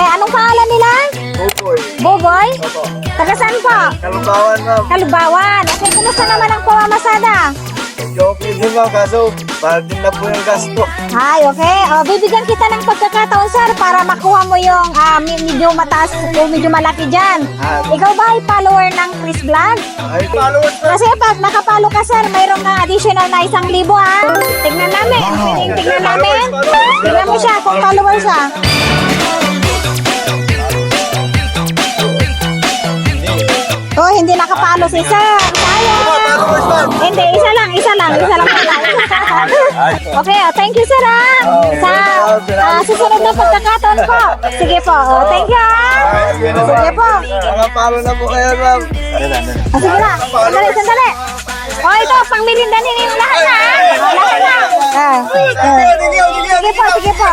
Okay, anong pangalan nila? Buboy. Buboy? Opo. Taga saan po? Kalubawan, ma'am. Kalubawan. Okay, kumusta naman ang pamamasada? Okay din, ma'am. Kaso, para din na po yung gasto. Ay, okay. O, bibigyan kita ng pagkakataon, sir, para makuha mo yung medyo mataas o medyo malaki dyan. Ikaw ba ay follower ng Chris Vlog? Ay, followers na. Kasi pag nakapalo ka, sir, mayroong na additional na 1,000, ha? Tignan namin. Tignan namin. Tignan mo siya kung followers, ha? Oh, hindi nakapalo si sir. Sayang. Followers, ma'am. Hindi, isa lang pala. Okay, thank you, sir, ha? Sa susunod na pagkakataon po. Sige po, thank you, ha? Sige po. Nakapalo na po kayo, ma'am. Sige na, sandali. Oh, ito, pang merinda ninyo lahat na, ha? Lahat na. Sige po.